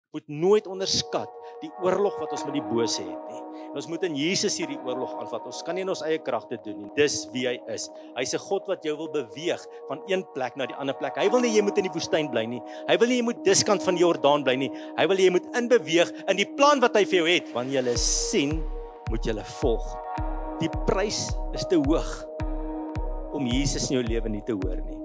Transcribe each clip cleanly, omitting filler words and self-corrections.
moet nooit onderskat die oorlog wat ons met die bose het nie. En ons moet in Jesus hierdie oorlog aanvat. Ons kan nie in ons eie kragte doen nie. Dis wie hy is. Hy's 'n God wat jou wil beweeg van een plek na die ander plek. Hy wil nie jy moet in die woestyn bly nie. Hy wil nie jy moet diskant van die Jordaan bly nie. Hy wil jy moet inbeweeg in die plan wat hy vir jou het. Wanneer jy sien, moet jy volg. Die prys is te hoog om Jesus in jou lewe nie te hoor nie.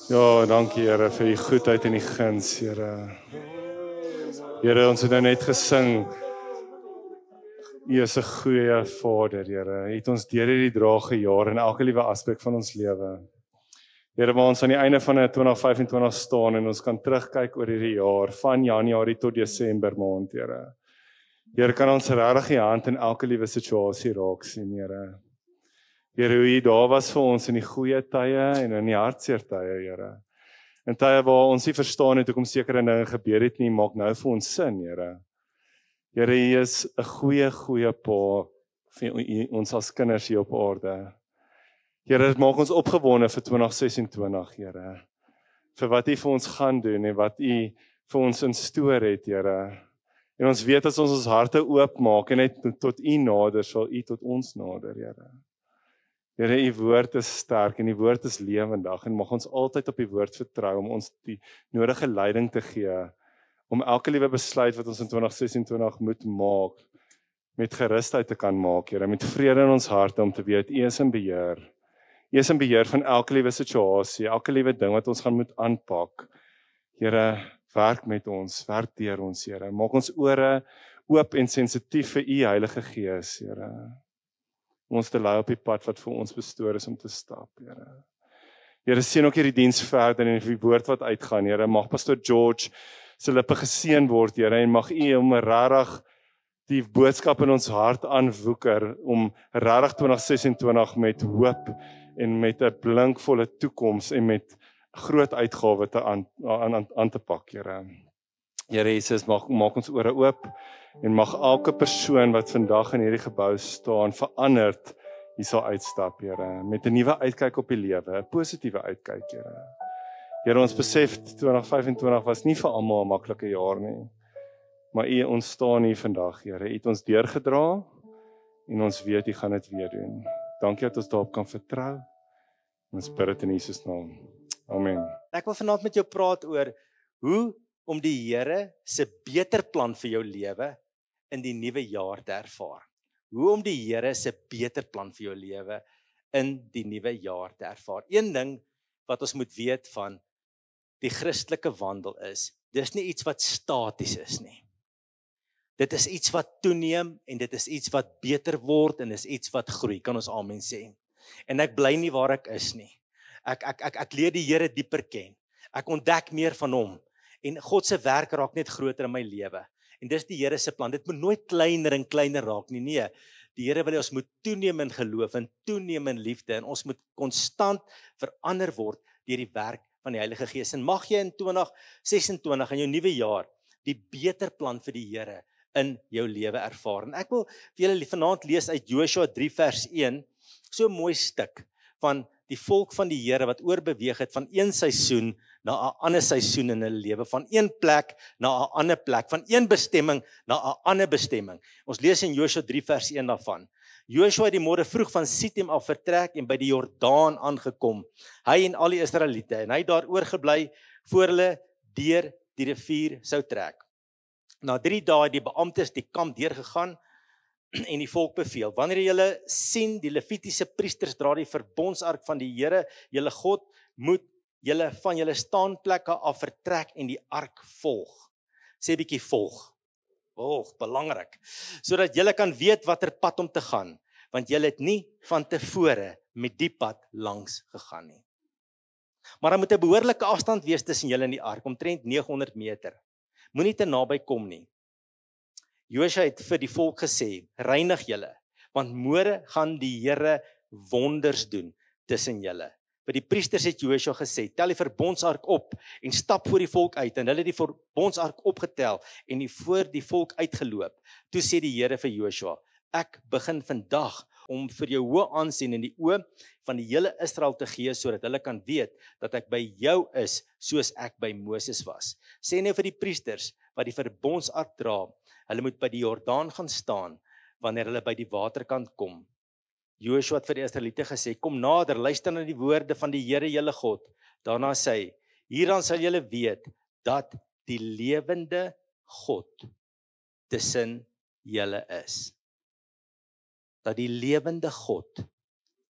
Ja, dankie Here vir die goedheid en die guns, Here. Here, ons het nou net gesing. U is 'n goeie Vader, Here. U het ons deur hierdie drae gejaag in elke liewe aspek van ons lewe. Here, waar ons aan die einde van 2025 staan en ons kan terugkyk oor hierdie jaar van Januarie tot Desember maand, Here. Here, kan ons regtig die hand in elke liewe situasie raak sien, Here. Here, hoe U daar was vir ons in die goeie tye en in die hartseer tye, Here. In tye waar ons nie verstaan het hoekom sekere dinge gebeur het nie, maak nou vir ons sin, Here. Here, U is 'n goeie pa vir ons as kinders hier op aarde. Here, dit maak ons opgewonde vir 2026, Here. Vir wat U vir ons gaan doen en wat U vir ons in stoor het, Here. En ons weet as ons harte oopmaak en net tot U nader, sal U tot ons nader, Here. Here, U woord is sterk en U woord is lewendig en mag ons altyd op U woord vertrou om ons die nodige leiding te gee om elke liewe besluit wat ons in 2026 moet maak met gerusheid te kan maak, Here, met vrede in ons harte om te weet U is in beheer. U is in beheer van elke liewe situasie, elke liewe ding wat ons gaan moet aanpak. Here, werk met ons, werk deur ons, Here. Maak ons ore oop en sensitief vir U Heilige Gees, Here. Om ons te lei op die pad wat vir ons bestoor is om te stap, Here. Here, seën ook hierdie diens verder en die woord wat uitgaan, Here. Mag Pastor George se lippe geseën word, Here, en mag U hom regtig die boodskap in ons hart aanwoeker om regtig 2026 met hoop en met 'n blinkvolle toekoms en met groot uitgawe aan te pak, Here. Here Jesus, maak ons ore oop en mag elke persoon wat vandag in hierdie gebou staan veranderd hier sal uitstap, Here, met 'n nuwe uitkyk op die lewe, 'n positiewe uitkyk, Here. Here, ons besef 2025 was nie vir almal 'n maklike jaar nie. Maar U, ons staan hier vandag, Here. U het ons deurgedra en ons weet U gaan dit weer doen. Dankie dat ons daarop kan vertrou. Ons bid dit in Jesus naam. Amen. Ek wil vanaand met jou praat oor hoe om die Here se beter plan vir jou lewe in die nuwe jaar te ervaar. Hoe om die Here se beter plan vir jou lewe in die nuwe jaar te ervaar. Een ding wat ons moet weet van die Christelike wandel is, dis nie iets wat staties is nie. Dit is iets wat toeneem en dit is iets wat beter word en is iets wat groei, kan ons amen sê. En ek bly nie waar ek is nie. Ek leer die Here dieper ken. Ek ontdek meer van hom en God se werk raak net groter in my lewe. En dis die Here se plan. Dit moet nooit kleiner en kleiner raak nie. Nee, die Here wil hê ons moet toeneem in geloof en toeneem in liefde en ons moet konstant verander word deur die werk van die Heilige Gees. En mag jy in 2026 in jou nuwe jaar die beter plan vir die Here in jou lewe ervaar. En ek wil vir julle vanaand lees uit Joshua 3 vers 1, so 'n mooi stuk van die volk van die Here wat oorbeweeg het van een seisoen na 'n ander seisoen in hulle lewe, van een plek na 'n ander plek, van een bestemming na 'n ander bestemming. Ons lees in Joshua 3 vers 1 daarvan. Joshua het die môre vroeg van Sittim af vertrek en by die Jordaan aangekom, hy en al die Israeliete, en hy het daar oorgebly voor hulle deur die rivier sou trek. Na 3 dae het die beamptes die kamp deurgegaan en die volk beveel, wanneer julle sien die Levitiese priesters dra die verbondsark van die Here, julle God, moet julle van julle staanplekke af vertrek en die ark volg. Sê 'n bietjie volg. Belangrik. Sodat julle kan weet watter pad om te gaan, want julle het nie van tevore met die pad langs gegaan nie. Maar daar moet 'n behoorlike afstand wees tussen julle en die ark, omtrent 900 meter. Moenie te naby kom nie. Josua het vir die volk gesê, reinig julle, want môre gaan die Here wonders doen tussen julle. Vir die priesters het Josua gesê, tel die verbondsark op en stap voor die volk uit. En hulle het die verbondsark opgetel en die voor die volk uitgeloop. Toe sê die Here vir Josua, ek begin vandag om vir jou hoë aansien in die oë van die hele Israel te gee, sodat hulle kan weet dat ek by jou is, soos ek by Moses was. Sê nou vir die priesters wat die verbondsark dra, hulle moet by die Jordaan gaan staan, wanneer hulle by die waterkant kom. Josua het vir die Israeliete gesê, kom nader, luister na die woorde van die Here julle God. Daarna sê hy, hieraan sal julle weet, dat die lewende God tussen julle is. Dat die lewende God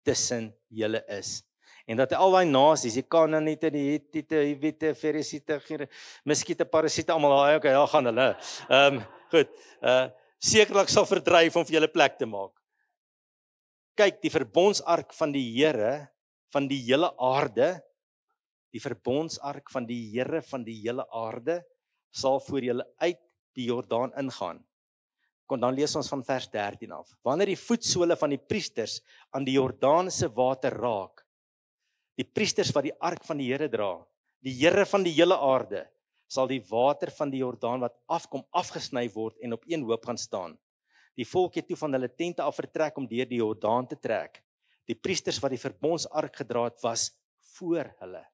tussen julle is. En dat al daai nasies, die Kanaaniete, die Hittite, die Hivite, Ferisiete, Muskiete, Parasiete, almal daai, daar gaan hulle. Goed. Sekerlik sal verdryf om vir julle plek te maak. Kyk, die verbondsark van die Here van die hele aarde, die verbondsark van die Here van die hele aarde sal voor julle uit die Jordaan ingaan. Dan lees ons van vers 13 af. Wanneer die voetsole van die priesters aan die Jordaan se water raak, die priesters wat die ark van die Here dra, die Here van die hele aarde, sal die water van die Jordaan wat afkom afgesny word en op een hoop gaan staan. Die volk het toe van hulle tente af vertrek om deur die Jordaan te trek. Die priesters wat die verbondsark gedra het, was voor hulle.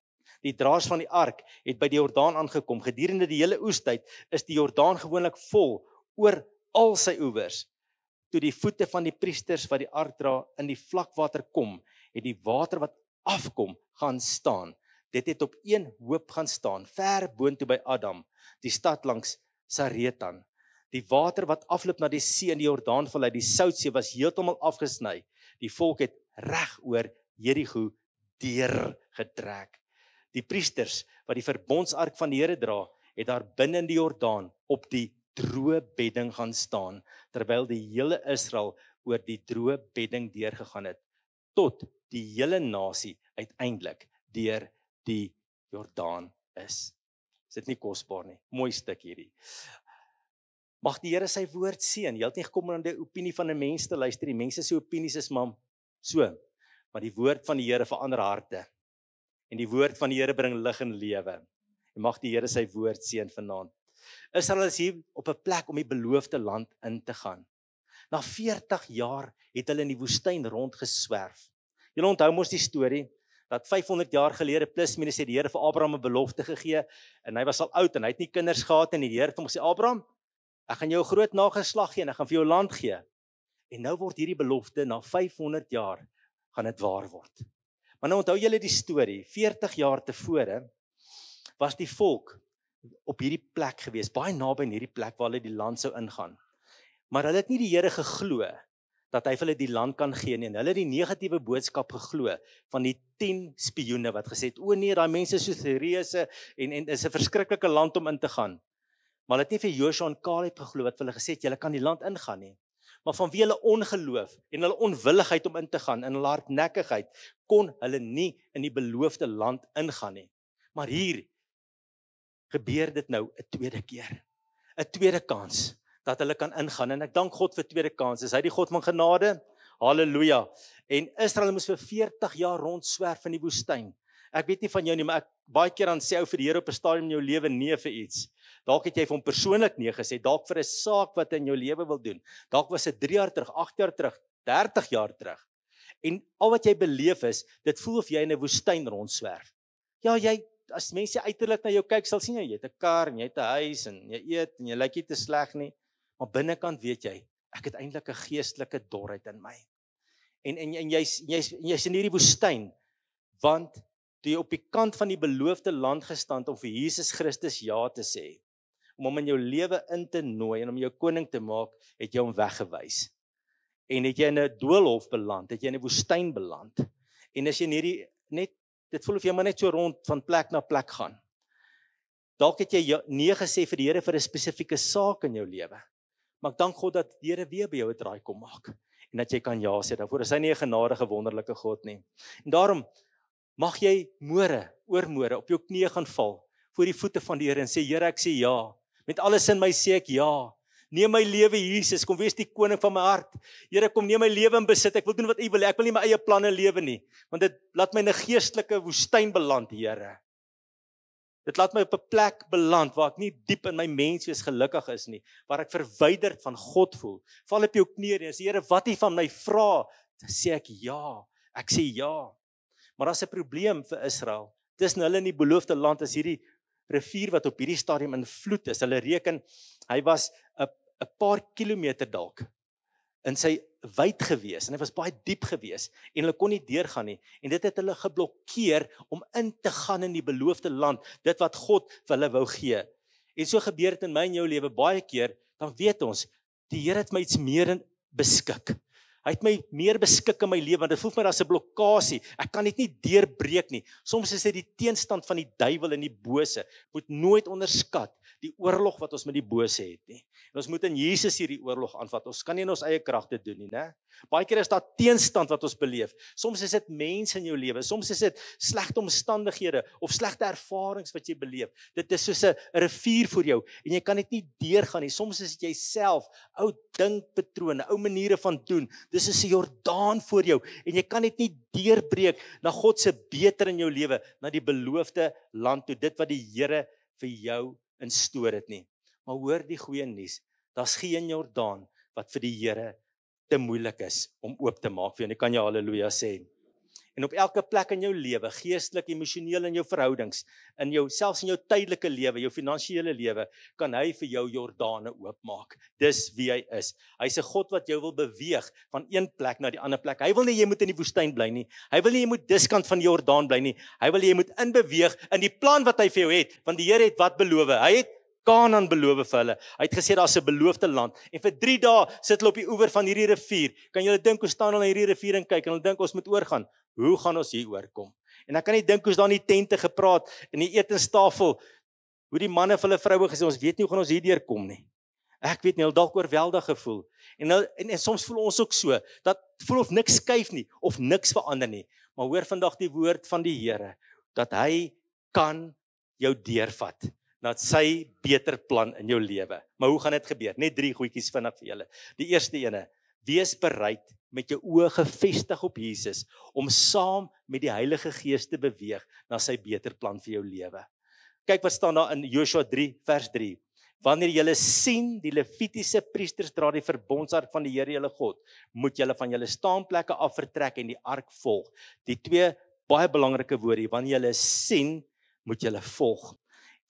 Die draers van die ark het by die Jordaan aangekom. Gedurende die hele oestyd is die Jordaan gewoonlik vol oor al sy oewers. Toe die voete van die priesters wat die ark dra in die vlakwater kom, het die water wat afkom gaan staan. Dit het op een hoop gaan staan, ver boontoe by Adam, die stad langs Saretan. Die water wat afloop na die see in die Jordaanvallei, die Soutsee, was heeltemal afgesny. Die volk het reg oor Jerigo deurgetrek. Die priesters wat die verbondsark van die Here dra, het daar binne in die Jordaan op die droë bedding gaan staan, terwyl die hele Israel oor die droë bedding deurgegaan het, tot die hele nasie uiteindelik deur die Jordaan is. Is dit nie kosbaar nie? Mooi stuk hierdie. Mag die Here sy woord seën. Jy het nie gekom om aan die opinie van 'n mens te luister. Die mense se opinies is maar so, maar die woord van die Here verander harte. En die woord van die Here bring lig en lewe. En mag die Here sy woord seën vanaand. Israel is hier op 'n plek om die beloofde land in te gaan. Na 40 jaar het hulle in die woestyn rondgeswerf. Julle onthou mos die storie dat 500 jaar gelede plus minus het die Here vir Abraham 'n belofte gegee en hy was al oud en hy het nie kinders gehad en die Here het hom gesê, Abraham, ek gaan jou 'n groot nageslag gee en ek gaan vir jou land gee. En nou word hierdie belofte na 500 jaar gaan dit waar word. Maar nou onthou julle die storie, 40 jaar tevore was die volk op hierdie plek gewees, baie naby in hierdie plek waar hulle die land sou ingaan. Maar hulle het nie die Here geglo dat hy vir hulle die land kan gee nie. En hulle het die negatiewe boodskap geglo van die 10 spioene wat gesê het, o nee, daai mense is so reuse en is 'n verskriklike land om in te gaan. Maar hulle het nie vir Josua en Caleb geglo wat vir hulle gesê het, julle kan die land ingaan nie. Maar vanweë hulle ongeloof en hulle onwilligheid om in te gaan, in hulle hardnekkigheid, kon hulle nie in die beloofde land ingaan nie. Maar hier gebeur dit nou 'n tweede keer. 'n Tweede kans dat hulle kan ingaan. En ek dank God vir tweede kans. Is hy die God van genade? Halleluja. En Israel moes vir 40 jaar rondswerf in die woestyn. Ek weet nie van jou nie, maar ek baie keer dan sê ou vir die Here op 'n stadium in jou lewe nee vir iets. Dalk het jy vir hom persoonlik nee gesê, dalk vir 'n saak wat hy in jou lewe wil doen. Dalk was dit 3 jaar terug, 8 jaar terug, 30 jaar terug. En al wat jy beleef is, dit voel of jy in 'n woestyn rondswerf. Ja, as mense uiterlik na jou kyk, sal sien jy het 'n kar en jy het 'n huis en jy eet en jy lyk nie te sleg nie. Maar binnekant weet jy, ek het eintlik 'n geestelike dorheid in my. En jy's in hierdie woestyn, want toe jy op die kant van die beloofde land gestaan om vir Jesus Christus ja te sê, om hom in jou lewe in te nooi en om jou koning te maak, het jy hom weggewys. En het jy in 'n doolhof beland, het jy in 'n woestyn beland. En as jy in hierdie dit voel of jy maar net so rond van plek na plek gaan. Dalk het jy nee gesê vir die Here vir 'n spesifieke saak in jou lewe. Maar ek dank God dat die Here weer by jou 'n draai kom maak en dat jy kan ja sê daarvoor. Is hy nie 'n genadige wonderlike God nie. En daarom mag jy oormôre op jou knieë gaan val voor die voete van die Here en sê Here, ek sê ja. Met alles in my sê ek ja. Neem my lewe Jesus, kom wees die koning van my hart. Here, kom neem my lewe in besit. Ek wil doen wat U wil. Ek wil nie my eie planne lewe nie, want dit laat my in 'n geestelike woestyn beland, Here. Dit laat my op 'n plek beland waar ek nie diep in my menswees gelukkig is nie, waar ek verwyderd van God voel. Val op jou knieë en sê Here, wat U van my vra, dan sê ek ja. Ek sê ja. Maar daar's 'n probleem vir Israel. Tussen hulle in die beloofde land is hierdie rivier wat op hierdie stadium in vloed is. Hulle reken hy was 'n paar kilometer dalk in sy wyd gewees en hy was baie diep gewees en hulle kon nie deurgaan nie en dit het hulle geblokkeer om in te gaan in die beloofde land, dit wat God vir hulle wou gee. En so gebeur dit in my en jou lewe baie keer, dan weet ons die Here het my iets meer beskik. Hy het my meer beskik in my lewe, want dit voel vir my daar's 'n blokkasie. Ek kan dit nie deurbreek nie. Soms is dit die teenstand van die duiwel en die bose. Moet nooit onderskat die oorlog wat ons met die bose het nie. En ons moet in Jesus hierdie oorlog aanvat. Ons kan nie in ons eie krag dit doen nie, né? Baie keer is daar teenstand wat ons beleef. Soms is dit mense in jou lewe, soms is dit slegte omstandighede of slegte ervarings wat jy beleef. Dit is soos 'n rivier vir jou en jy kan dit nie deurgaan nie. Soms is dit jouself, ou dinkpatrone, ou maniere van doen. Dis soos 'n Jordaan voor jou en jy kan dit nie deurbreek na God se beter in jou lewe, na die beloofde land toe, dit wat die Here vir jou instoor het nie. Maar hoor die goeie nuus, daar's geen Jordaan wat vir die Here te moeilik is om oop te maak vir jou. En kan jy haleluja sê. En op elke plek in jou lewe, geestelik, emosioneel in jou verhoudings, in jou selfs in jou tydelike lewe, jou finansiële lewe, kan hy vir jou Jordane oopmaak. Dis wie hy is. Hy's 'n God wat jou wil beweeg van een plek na die ander plek. Hy wil nie jy moet in die woestyn bly nie. Hy wil nie jy moet diskant van die Jordaan bly nie. Hy wil jy moet inbeweeg in die plan wat hy vir jou het, want die Here het wat beloof. Hy het Kanaan beloof vir hulle. Hy het gesê daar's 'n beloofde land. En vir 3 dae sit hulle op die oewer van hierdie rivier. Kan julle dink hoe staan hulle na hierdie rivier en kyk en hulle dink ons moet oorgaan. Hoe gaan ons hier oorkom? En ek kan nie dink hoe's daar in die tente gepraat in die etenstafel. Hoe die manne vir hulle vroue gesê ons weet nie hoe gaan ons hier deurkom nie. Ek weet nie, hulle dalk oorweldig gevoel. En soms voel ons ook so dat voel of niks skuif nie of niks verander nie. Maar hoor vandag die woord van die Here dat hy kan jou deurvat. Dat sy beter plan in jou lewe. Maar hoe gaan dit gebeur? Net 3 goedjies vinnig vir julle. Die eerste ene, wees bereid met jou oë gefestig op Jesus om saam met die Heilige Gees te beweeg na sy beter plan vir jou lewe. Kyk wat staan daar in Joshua 3 vers 3. Wanneer julle sien die Levitiese priesters dra die verbondsark van die Here julle God, moet julle van julle staanplekke af vertrek en die ark volg. Die 2 baie belangrike woorde hier, wanneer julle sien, moet julle volg.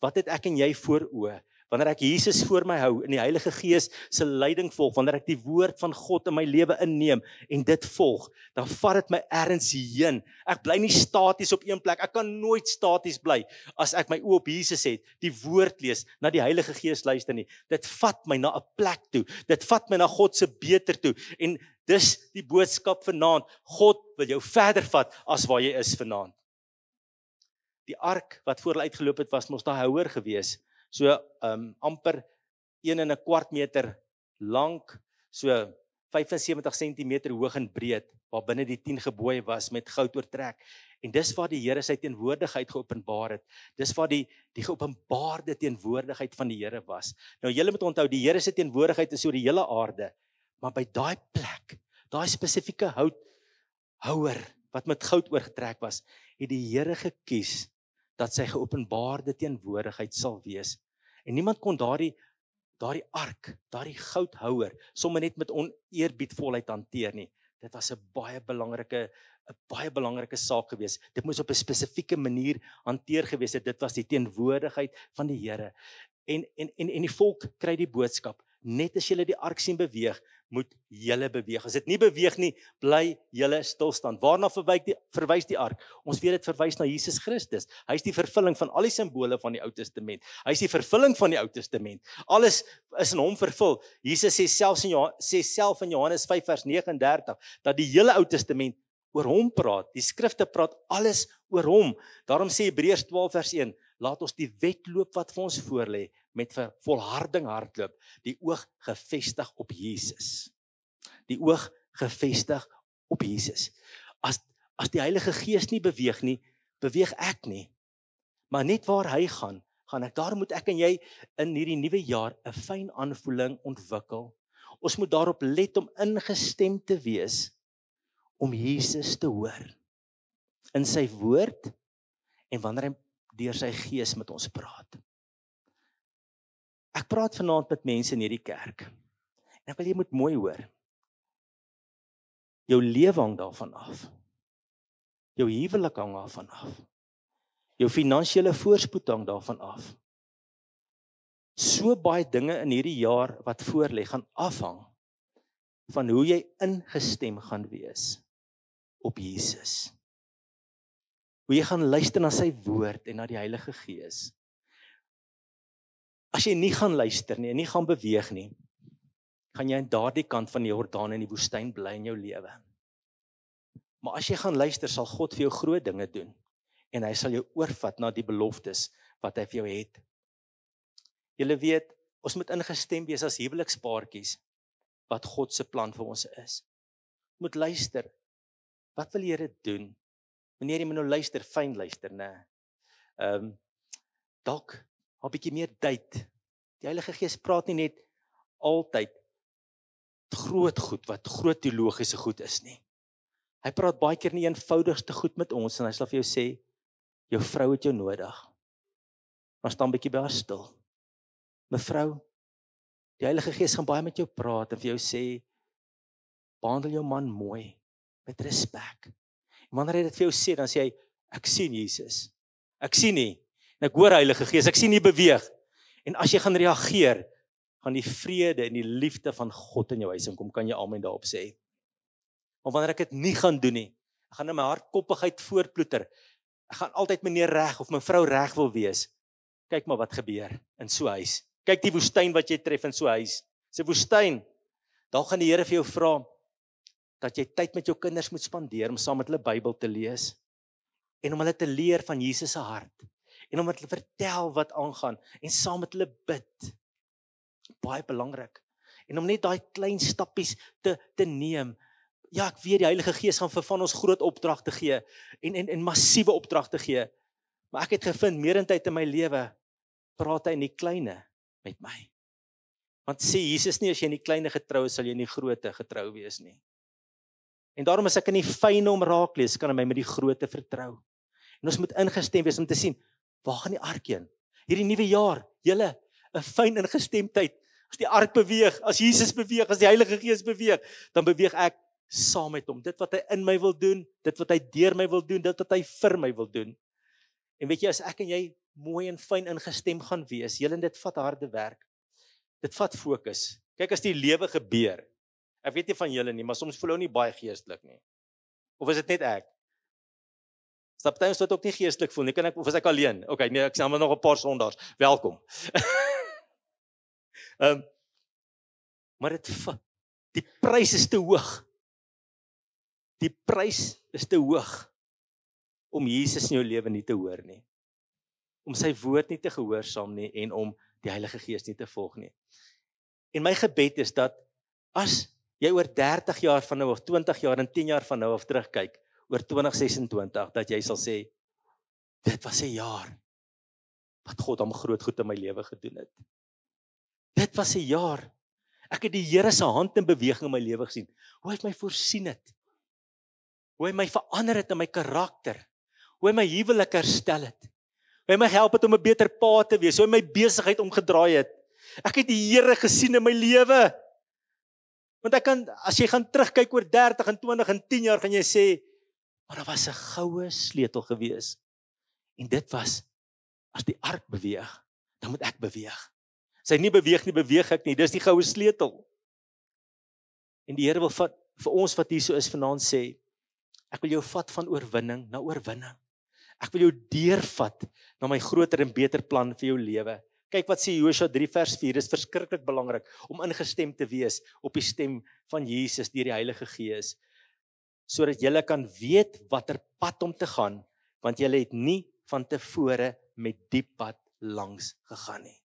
Wat het ek en jy voor oë? Wanneer ek Jesus voor my hou en die Heilige Gees se leiding volg, wanneer ek die woord van God in my lewe inneem en dit volg, dan vat dit my ergens heen. Ek bly nie staties op een plek. Ek kan nooit staties bly as ek my oë op Jesus het, die woord lees, na die Heilige Gees luister nie. Dit vat my na 'n plek toe. Dit vat my na God se beter toe. En dis die boodskap vanaand. God wil jou verder vat as waar jy is vanaand. Die ark wat voor hulle uitgeloop het, was mos daai houer gewees. So amper 1,25 meter lank, so 75 cm hoog en breed, waar binne die 10 gebooie was met goud oortrek. En dis waar die Here sy teenwoordigheid geopenbaar het. Dis waar die geopenbaarde teenwoordigheid van die Here was. Nou julle moet onthou, die Here se teenwoordigheid is oor die hele aarde, maar by daai plek, daai spesifieke houer wat met goud oorgetrek was, het die Here gekies dat sy geopenbaarde teenwoordigheid sal wees. En niemand kon daardie ark, daardie goudhouer, sommer net met oneerbiedvolheid hanteer nie. Dit was 'n baie belangrike saak gewees. Dit moes op 'n spesifieke manier hanteer gewees het. Dit was die teenwoordigheid van die Here. En die volk kry die boodskap. Net as julle die ark sien beweeg, moet julle beweeg. As dit nie beweeg nie, bly julle stil staan. Waarna verwys die ark? Ons weet dit verwys na Jesus Christus. Hy is die vervulling van al die simbole van die Ou Testament. Hy is die vervulling van die Ou Testament. Alles is in hom vervul. Jesus sê self in Johannes 5 vers 39 dat die hele Ou Testament oor hom praat. Die skrifte praat alles oor hom. Daarom sê Hebreërs 12 vers 1, laat ons die wedloop wat vir ons voorlê met volharding hardloop, die oog gefestig op Jesus. Die oog gefestig op Jesus. As die Heilige Gees nie beweeg nie, beweeg ek nie. Maar net waar hy gaan ek. Daarom moet ek en jy in hierdie nuwe jaar 'n fyn aanvoeling ontwikkel. Ons moet daarop let om ingestem te wees om Jesus te hoor in sy woord en wanneer hy deur sy Gees met ons praat. Ek praat vanaand met mense in hierdie kerk. En ek wil jy moet mooi hoor. Jou lewe hang daarvan af. Jou huwelik hang daarvan af. Jou finansiële voorspoed hang daarvan af. So baie dinge in hierdie jaar wat voorlê gaan afhang van hoe jy ingestem gaan wees op Jesus. Hoe jy gaan luister na sy woord en na die Heilige Gees. As jy nie gaan luister nie en nie gaan beweeg nie, gaan jy aan daardie kant van die Jordaan in die woestyn bly in jou lewe. Maar as jy gaan luister, sal God vir jou groot dinge doen en hy sal jou oorvat na die beloftes wat hy vir jou het. Julle weet, ons moet ingestem wees as huwelikspaartjies wat God se plan vir ons is. Moet luister. Wat wil die Here doen? Wanneer jy moet nou luister, fyn luister, né? Dalk 'n bietjie meer tyd. Die Heilige Gees praat nie net altyd groot goed wat groot teologiese goed is nie. Hy praat baie keer nie eenvoudigste goed met ons en hy sal vir jou sê, jou vrou het jou nodig. Maar staan bietjie by haar stil. Mevrou, die Heilige Gees gaan baie met jou praat en vir jou sê, behandel jou man mooi, met respek. En wanneer hy dit vir jou sê, dan sê hy, ek sien Jesus. Ek sien nie. En ek hoor Heilige Gees, ek sien nie beweeg. En as jy gaan reageer, gaan die vrede en die liefde van God in jou huis inkom, kan jy amen daarop sê. Maar wanneer ek dit nie gaan doen nie, ek gaan in my hardkoppigheid voortploeter. Ek gaan altyd meneer reg of mevrou reg wil wees. Kyk maar wat gebeur in so 'n huis. Kyk die woestyn wat jy tref in so 'n huis. Dis 'n woestyn. Dan gaan die Here vir jou vra dat jy tyd met jou kinders moet spandeer om saam met hulle Bybel te lees en om hulle te leer van Jesus se hart en om hulle te vertel wat aangaan en saam met hulle bid. Baie belangrik. En om net daai klein stappies te neem. Ja, ek weet die Heilige Gees gaan vir van ons groot opdragte gee en massiewe opdragte gee. Maar ek het gevind meerentyd in my lewe praat hy in die kleine met my. Want sê Jesus nie as jy in die kleine getrou is, sal jy in die groote getrou wees nie. En daarom as ek in die fyne om raak lees, kan hy my met die groote vertrou. En ons moet ingestem wees om te sien, waar gaan die ark heen? Hierdie nuwe jaar, julle, 'n fyn ingestemdheid. As die ark beweeg, as Jesus beweeg, as die Heilige Gees beweeg, dan beweeg ek saam met hom. Dit wat hy in my wil doen, dit wat hy deur my wil doen, dit wat hy vir my wil doen. En weet jy, as ek en jy mooi en fyn ingestem gaan wees, julle, dit vat harde werk. Dit vat fokus. Kyk as die lewe gebeur. Ek weet nie van julle nie, maar soms voel ou nie baie geestelik nie. Of is dit net ek? Stap tydens wat ook nie geestelik voel nie, kan ek of is ek alleen? Okay, nee, ek sien maar nog 'n paar sondaars. Welkom. Maar die prys is te hoog. Die prys is te hoog om Jesus in jou lewe nie te hoor nie. Om sy woord nie te gehoorsaam nie en om die Heilige Gees nie te volg nie. En my gebed is dat as jy oor 30 jaar van nou of 20 jaar en 10 jaar van nou af terugkyk oor 2026 dat jy sal sê dit was 'n jaar wat God hom groot goed in my lewe gedoen het. Dit was 'n jaar. Ek het die Here se hand in beweging in my lewe gesien. Hoe hy my voorsien het. Hoe hy my verander het in my karakter. Hoe hy my huwelik herstel het. Hoe hy my gehelp het om 'n beter pa te wees. Hoe hy my besigheid omgedraai het. Ek het die Here gesien in my lewe. Want ek kan, as jy gaan terugkyk oor 30 en 20 en 10 jaar, gaan jy sê, maar daar was 'n goue sleutel gewees. En dit was, as die ark beweeg, dan moet ek beweeg. As hy nie beweeg nie, beweeg ek nie. Dis die goue sleutel. En die Here wil vir ons wat hier so is vanaand sê, ek wil jou vat van oorwinning na oorwinning. Ek wil jou deurvat na my groter en beter plan vir jou lewe. Kyk wat sê Josua 3 vers 4, dis verskriklik belangrik om ingestem te wees op die stem van Jesus deur die Heilige Gees, sodat jy kan weet watter pad om te gaan, want jy het nie van tevore met die pad langs gegaan nie.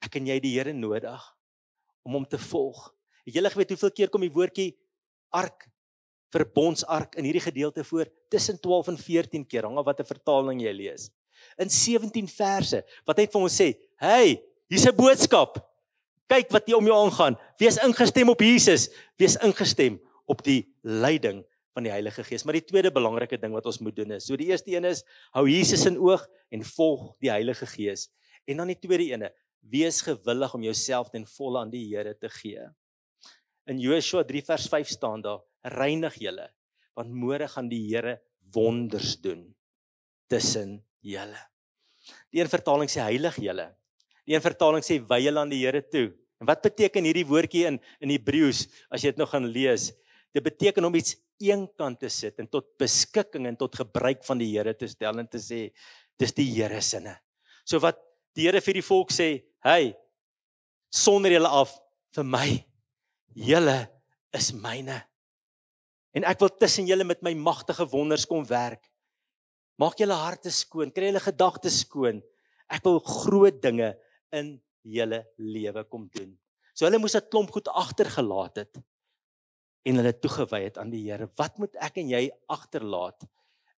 ek en jy die Here nodig om hom te volg. Het julle geweet hoeveel keer kom die woordjie ark, verbondsark in hierdie gedeelte voor? Tussen 12 en 14 keer, hang af watter vertaling jy lees. In 17 verse, wat hy vir ons sê, hey, hier's 'n boodskap. Kyk wat hier om jou aangaan. Wees ingestem op Jesus. Wees ingestem op die leiding van die Heilige Gees. Maar die tweede belangrike ding wat ons moet doen is, so die eerste een is, hou Jesus in oog en volg die Heilige Gees. En dan die tweede ene, wees gewillig om jouself ten volle aan die Here te gee. In Joshua 3 vers 5 staan daar, reinig julle, want môre gaan die Here wonders doen tussen julle. Die een vertaling sê heilig julle. Die een vertaling sê wy julle aan die Here toe. En wat beteken hierdie woordjie in Hebreëus as jy dit nog gaan lees? Dit beteken om iets eenkant te sit en tot beskikking en tot gebruik van die Here te stel en te sê dis die Here sinne. So wat die Here vir die volk sê, hey, sonder julle af vir my. Julle is myne. En ek wil tussen julle met my magtige wonders kom werk. Maak julle harte skoon, kry julle gedagtes skoon. Ek wil groot dinge in julle lewe kom doen. So hulle moes 'n klomp goed agtergelaat het en hulle toegewy het aan die Here. Wat moet ek en jy agterlaat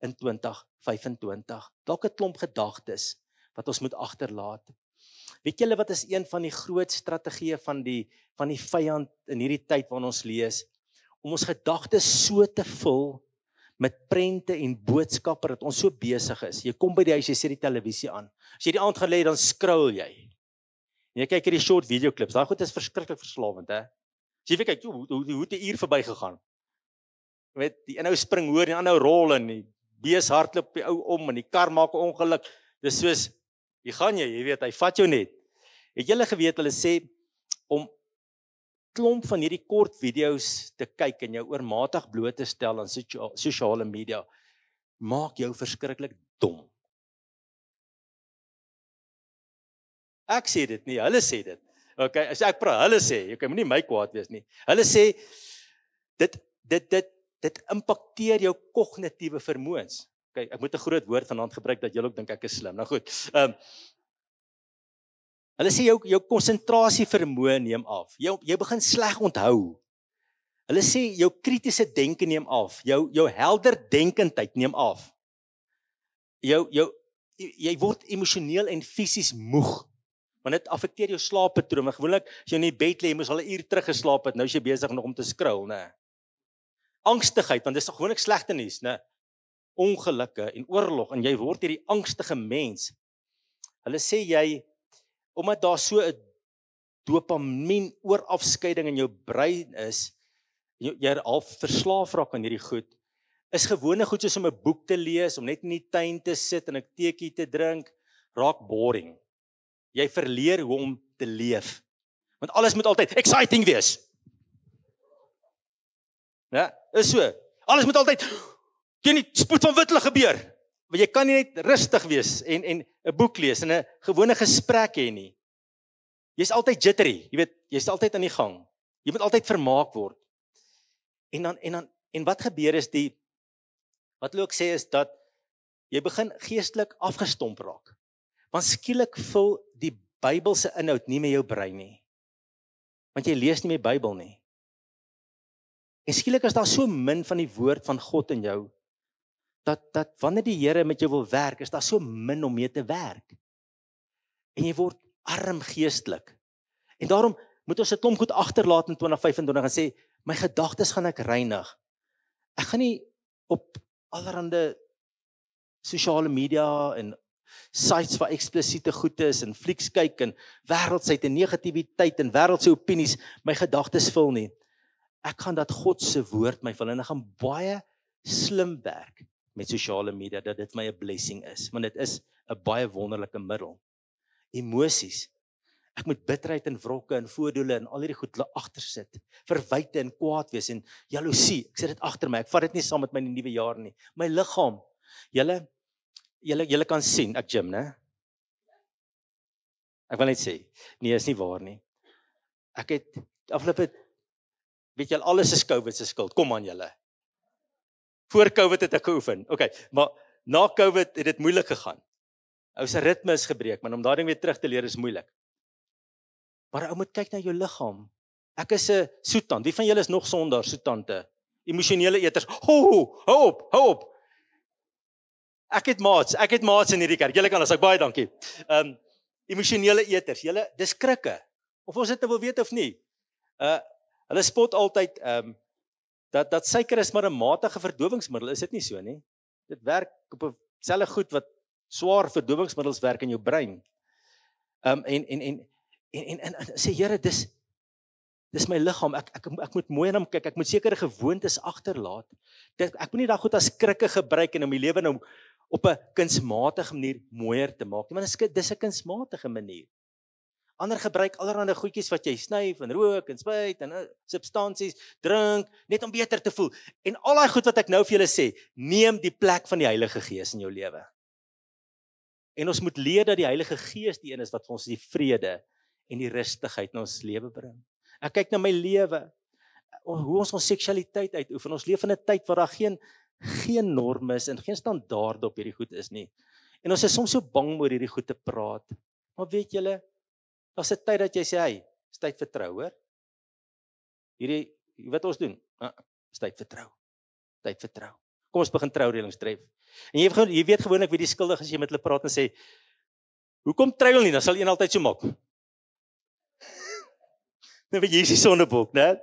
in 2025? Dalk 'n klomp gedagtes wat ons moet agterlaat. Weet julle wat is een van die groot strategieë van die vyand in hierdie tyd waarin ons lees? Om ons gedagtes so te vul met prente en boodskappe dat ons so besig is. Jy kom by die huis, jy sit die televisie aan. As jy die aand gaan lê, dan scroll jy. En jy kyk hierdie short video clips. Daai goed is verskriklik verslawend, hè? As jy kyk, hoe het 'n uur verbygegaan? Jy weet, die een spring hoor, die ander rol en die bees hardloop die ou om en die kar maak 'n ongeluk. Dis soos, hier gaan jy weet, hy vat jou net. Het julle geweet hulle sê om klomp van hierdie kort video's te kyk en jou oormatig bloot te stel aan sosiale media, maak jou verskriklik dom. Ek sê dit nie, hulle sê dit. Okay, as ek praat, hulle sê, jy moenie my kwaad wees nie. Hulle sê dit impakteer jou kognitiewe vermoëns. Okay, ek moet 'n groot woord vanaand gebruik dat julle ook dink ek is slim. Nou goed. Hulle sê jou konsentrasie vermoë neem af. Jy begin sleg onthou. Hulle sê jou kritiese denke neem af. Jou helder denkendheid neem af. Jy word emosioneel en fisies moeg. Want dit affekteer jou slaappatroon. Gewoonlik as jy in die bed lê, jy moes al 'n uur terug geslaap het, nou is jy besig nog om te scroll, né? Angstigheid, want dis gewoonlik slegte nuus, né? Ongelukke en oorlog en jy word hierdie angstige mens. Hulle sê omdat daar so 'n dopamien oorafskeiding in jou brein is, jy half verslaaf raak aan hierdie goed, is gewone goed soos om 'n boek te lees, om net in die tuin te sit en 'n teetjie te drink, raak boring. Jy verleer hoe om te leef. Want alles moet altyd exciting wees. Ja, is so. Alles moet altyd teen die spoed van witlig gebeur. Want jy kan nie net rustig wees en 'n boek lees en 'n gewone gesprek hê nie. Jy's altyd jittery, jy weet, jy's altyd aan die gang. Jy moet altyd vermaak word. En wat gebeur is wat hulle ook sê is dat jy begin geestelik afgestomp raak. Want skielik vul die Bybelse inhoud nie meer jou brein nie. Want jy lees nie meer Bybel nie. En skielik is daar so min van die woord van God in jou, dat wanneer die Here met jou wil werk, is daar so min om mee te werk. En jy word arm geestelik. En daarom moet ons 'n klomp goed agterlaat in 2025 en sê, my gedagtes gaan ek reinig. Ek gaan nie op allerhande sosiale media en sites waar eksplisiete goed is en flieks kyk en wêreldse en negativiteit en wêreldse opinies my gedagtes vul nie. Ek gaan dat God se woord my vul en ek gaan baie slim werk met sosiale media dat dit my 'n blessing is, want dit is 'n baie wonderlike middel. Emosies. Ek moet bitterheid en wrokke en voordoele en al hierdie goed agter sit. Verwyte en kwaad wees en jaloesie. Ek sit dit agter my. Ek vat dit nie saam met my in die nuwe jaar nie. My liggaam. Julle kan sien, ek gym, né? Ek wil net sê, nee, is nie waar nie. Ek het afgelope weet julle alles is COVID se skuld. Kom aan julle. Voor COVID het ek geoefen. Okay, maar na COVID het dit moeilik gegaan. Ou se ritme is gebreek, maar om daardie weer terug te leer is moeilik. Maar ou moet kyk na jou liggaam. Ek is 'n soetant. Wie van julle is nog sonder soetante? Emosionele eters. Hou op. Ek het maats in hierdie kerk. Julle kan as ek baie dankie. Emosionele eters. Julle dis krikke. Of ons dit nou wil weet of nie. Hulle spot altyd dat suiker is maar 'n matige verdowingsmiddel, is dit nie so nie? Dit werk op 'n selfe goed wat swaar verdowingsmiddels werk in jou brein. En sê Here, dis my liggaam. Ek moet mooi na hom kyk. Ek moet sekere gewoontes agterlaat. Ek moet nie daai goed as krikke gebruik en om die lewe nou op 'n kunsmatige manier mooier te maak nie, want dis 'n kunsmatige manier. Ander gebruik allerlei goedjies wat jy snyf en rook en spuit en substansies, drink, net om beter te voel. En al daai goed wat ek nou vir julle sê, neem die plek van die Heilige Gees in jou lewe. En ons moet leer dat die Heilige Gees die een is wat vir ons die vrede en die rustigheid in ons lewe bring. Ek kyk na my lewe, hoe ons seksualiteit uitoefen. Ons leef in 'n tyd waar daar geen norme is en geen standaarde op hierdie goed is nie. En ons is soms so bang oor hierdie goed te praat. Maar weet julle, daar's 'n tyd dat jy sê, hey, is tyd vir trou, hoor. Hierdie wat ons doen, is tyd vir trou. Tyd vir trou. Kom ons begin troureëlings tref. En jy weet gewoonlik wie die skuldig is as jy met hulle praat en sê, hoekom trou hulle nie? Dan sal een altyd so maak. Nou weet jy is die sondebok, né?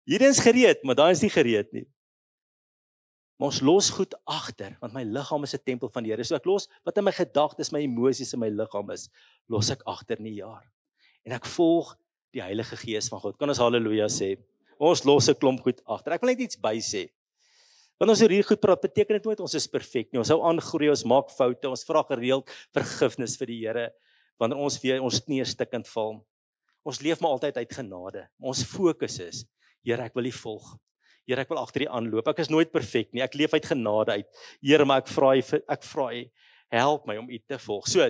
Hierdie is gereed, maar daai is nie gereed nie. Maar ons los goed agter, want my liggaam is 'n tempel van die Here. So ek los wat in my gedagtes, my emosies en my liggaam is, los ek agter in die jaar. En ek volg die Heilige Gees van God. Kan ons haleluja sê? Ons los 'n klomp goed agter. Ek wil net iets by sê. Want ons hier goed praat, beteken dit nooit ons is perfek nie. Ons hou aangroei, ons maak foute, ons vra gereeld vergifnis vir die Here wanneer ons weer ons knie stikkend val. Ons leef maar altyd uit genade. Ons fokus is, Here, ek wil U volg. Here, ek wil agter U aanloop. Ek is nooit perfek nie. Ek leef uit genade uit. Here, maar ek vra U, help my om U te volg. So,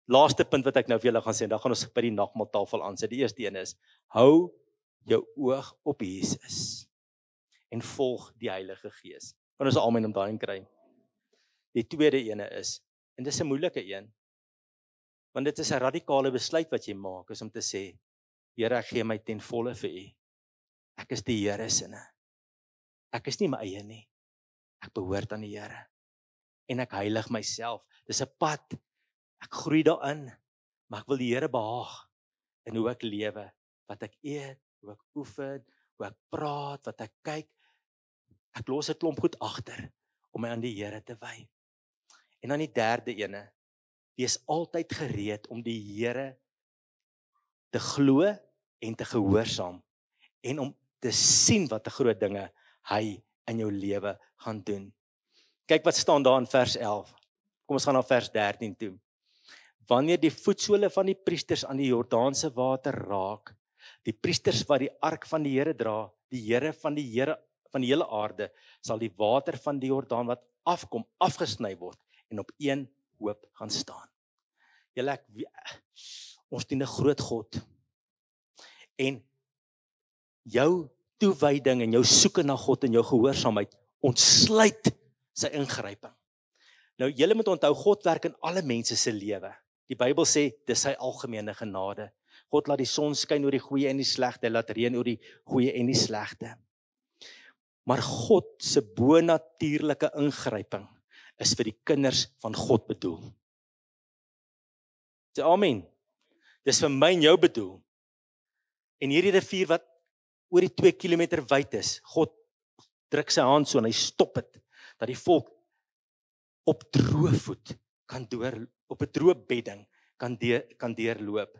laaste punt wat ek nou vir julle gaan sê, en dan gaan ons by die nagmaaltafel aansit. Die eerste een is, hou jou oog op Jesus en volg die Heilige Gees. Kan ons almal om daarin kry? Die tweede ene is, en dis 'n moeilike een, want dit is 'n radikale besluit wat jy maak, is om te sê, Here, ek gee my ten volle vir U. Ek is die Here se. Ek is nie my eie nie. Ek behoort aan die Here. En ek heilig myself. Dis 'n pad. Ek groei daarin, maar ek wil die Here behaag in hoe ek lewe, wat ek eet, hoe ek oefen, hoe ek praat, wat ek kyk. Ek los 'n klomp goed agter om my aan die Here te wy. En dan die derde ene, wees altyd gereed om die Here te glo en te gehoorsaam en om te sien wat 'n groot dinge hy in jou lewe gaan doen. Kyk wat staan daar in vers 11. Kom ons gaan na vers 13 toe. Wanneer die voetsole van die priesters aan die Jordaanse water raak, die priesters wat die ark van die Here dra, die Here van die hele aarde, sal die water van die Jordaan wat afkom, afgesny word en op een hoop gaan staan. Julle, ons dien 'n groot God. En jou toewyding en jou soeke na God en jou gehoorsaamheid ontsluit sy ingryping. Nou, julle moet onthou, God werk in alle mense se lewe. Die Bybel sê, dis sy algemene genade. God laat die son skyn oor die goeie en die slegte, laat reën oor die goeie en die slegte. Maar God se bonatuurlike ingryping is vir die kinders van God bedoel. Sê amen. Dis vir my en jou bedoel. En hierdie rivier wat oor die 2 kilometer wyd is, God druk sy hand so en hy stop dit, dat die volk op droë voet kan op 'n droë bedding kan deurloop.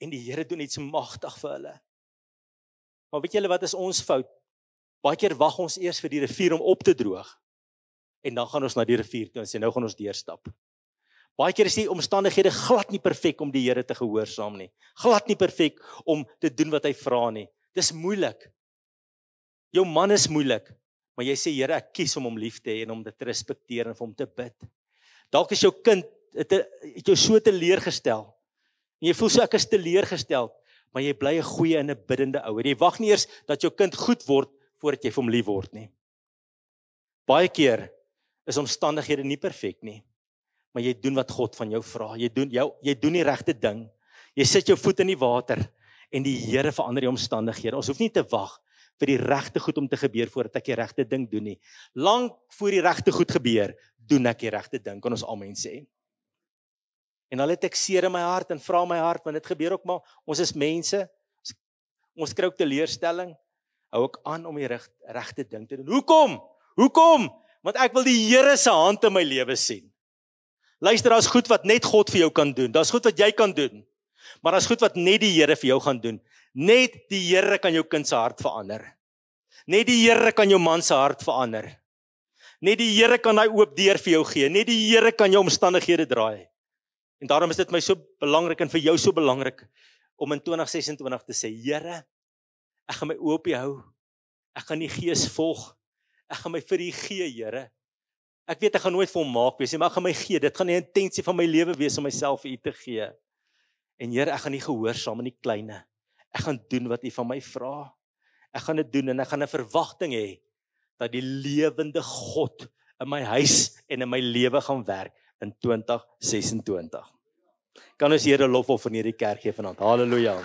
En die Here doen iets magtig vir hulle. Maar weet julle wat is ons fout? Baie keer wag ons eers vir die rivier om op te droog. En dan gaan ons na die rivier toe en sê nou gaan ons deurstap. Baie keer is die omstandighede glad nie perfek om die Here te gehoorsaam nie. Glad nie perfek om te doen wat hy vra nie. Dis moeilik. Jou man is moeilik, maar jy sê Here, ek kies om hom lief te hê en om dit te respekteer en vir hom te bid. Dalk is jou kind het jou so teleurgestel. En jy voel so ek is teleurgestel, maar jy bly 'n goeie en 'n biddende ouer. Jy wag nie eers dat jou kind goed word voordat jy vir hom lief word nie. Baie keer is omstandighede nie perfek nie, maar jy doen wat God van jou vra. Jy doen die regte ding. Jy sit jou voet in die water en die Here verander die omstandighede. Ons hoef nie te wag vir die regte goed om te gebeur voordat ek die regte ding doen nie. Lank voor die regte goed gebeur, doen ek die regte ding, kan ons almal sê. En al het ek seer in my hart en vra my hart, want dit gebeur ook maar, ons is mense, ons kry ook teleurstelling, hou ek aan om die regte ding te doen. Hoekom? Want ek wil die Here se hand in my lewe sien. Luister, daar's goed wat net God vir jou kan doen. Daar's goed wat jy kan doen. Maar daar's goed wat net die Here vir jou gaan doen. Net die Here kan jou kind se hart verander. Net die Here kan jou man se hart verander. Net die Here kan daai oop deur vir jou gee. Net die Here kan jou omstandighede draai. En daarom is dit my so belangrik en vir jou so belangrik om in 2026 te sê, Here, ek gaan my oë op U hou. Ek gaan die Gees volg. Ek gaan my vir U gee, Here. Ek weet ek gaan nooit volmaak wees nie, maar ek gaan my gee. Dit gaan die intensie van my lewe wees om myself vir U te gee. En Here, ek gaan nie gehoorsaam in die kleine. Ek gaan doen wat U van my vra. Ek gaan dit doen en ek gaan 'n verwagting hê dat die lewende God in my huis en in my lewe gaan werk in 2026. Kan ons Here lof of in hierdie kerk gee vanaand. Halleluja.